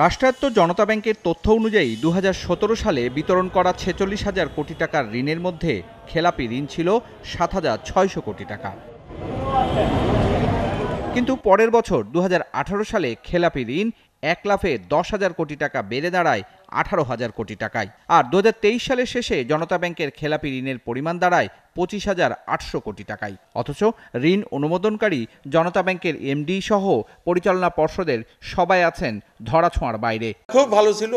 রাষ্ট্রায়ত্ত জনতা ব্যাংকের তথ্য অনুযায়ী ২০১৭ সালে বিতরণ করা ৪৬,০০০ কোটি টাকার ঋণের মধ্যে খেলাপি ঋণ ছিল ৭,৬০০ কোটি টাকা। কিন্তু পরের বছর ২০১৮ সালে খেলাপি ঋণ ১,১০,০০০ কোটি টাকা বেড়ে দাঁড়ায় ১৮,০০০ কোটি টাকায়। আর ২০২৩ সালের শেষে জনতা ব্যাংকের খেলাপি ঋণের পরিমাণ দাঁড়ায় ২৫,৮০০ কোটি টাকায়। অথচ ঋণ অনুমোদনকারী জনতা ব্যাংকের এমডি সহ পরিচালনা পর্ষদের সবাই আছেন ধরাছোঁয়ার বাইরে। খুব ভালো ছিল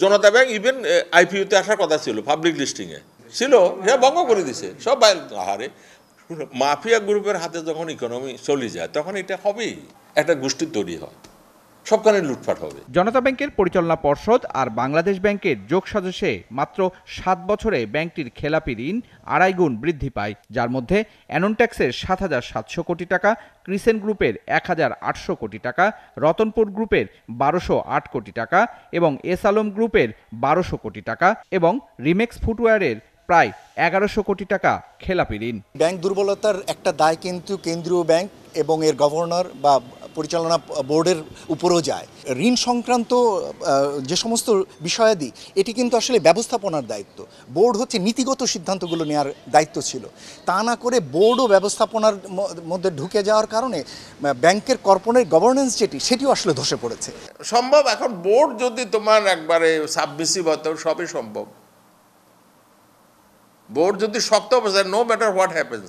জনতা ব্যাংক, ইভেন আইপিওতে আসার কথা ছিল, পাবলিক লিস্টিংয়ে ছিল, সে ভঙ্গ করে দিছে সব বাইরে। আহারে, মাফিয়া গ্রুপের হাতে যখন ইকোনমি চলে যায় তখন এটা হবেই, একটা গোষ্ঠীর তৈরি হয়, সবখানে লুটপাট হবে। জনতা ব্যাংকের পরিচালনা পর্ষদ আর বাংলাদেশ ব্যাংকের যোগসাজশে মাত্র ৭ বছরে ব্যাংকটির খেলাপি ঋণ ২.৫ গুণ বৃদ্ধি পায়, যার মধ্যে অ্যাননট্যাক্সের ৭,৭০০ কোটি টাকা, ক্রিসেন্ট গ্রুপের ১,৮০০ কোটি টাকা, রতনপুর গ্রুপের ১,২০৮ কোটি টাকা এবং এস আলম গ্রুপের ১,২০০ কোটি টাকা এবং রিমেক্স ফুটওয়্যারের প্রায় ১,১০০ কোটি টাকা খেলাপি ঋণ। ব্যাংক দুর্বলতার একটা দায় কিন্তু কেন্দ্রীয় ব্যাংক এবং এর গভর্নর বা পরিচালনা বোর্ডের উপরও যায়। ঋণ সংক্রান্ত যে সমস্ত বিষয়াদি, এটি কিন্তু আসলে ব্যবস্থাপনার দায়িত্ব। বোর্ড হচ্ছে নীতিগত সিদ্ধান্তগুলো নেওয়ার দায়িত্ব ছিল, তা না করে বোর্ডও ব্যবস্থাপনার মধ্যে ঢুকে যাওয়ার কারণে ব্যাংকের কর্পোরেট গভর্নেন্স সেটিও আসলে ধসে পড়েছে। সম্ভব এখন বোর্ড যদি তোমার একবারে সাবমিসিভ হতো, সবই সম্ভব। বোর্ড যদি শক্ত অবস্থায়, নো ম্যাটার হোয়াট হ্যাপেন্স।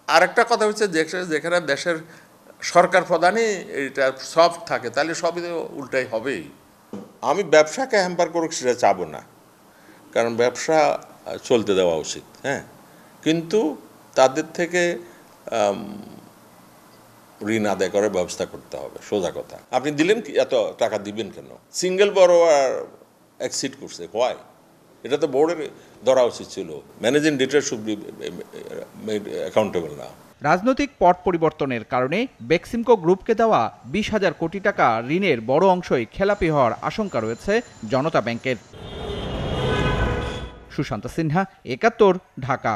আরেকটা কথা হচ্ছে, যেখানে দেশের সরকার প্রধানই এটা সফট থাকে, তাহলে সবই তো উল্টাই হবেই। আমি ব্যবসাকে হ্যাম্পার করুক সেটা চাবো না, কারণ ব্যবসা চলতে দেওয়া উচিত, হ্যাঁ, কিন্তু তাদের থেকে ঋণ আদায় করার ব্যবস্থা করতে হবে, সোজা কথা। আপনি দিলেন কি, এত টাকা দিবেন কেন? সিঙ্গেল বড়োয়ার এক্সিড করছে, হোয়াই? এটা তো বোর্ডের ধরা উচিত ছিল। Managing director should be made accountable না। রাজনৈতিক পট পরিবর্তনের কারণে বেক্সিমকো গ্রুপকে দেওয়া ২০,০০০ কোটি টাকা ঋণের বড় অংশই খেলাপি হওয়ার আশঙ্কা রয়েছে জনতা ব্যাংকের। সুশান্ত সিনহা, ৭১, ঢাকা।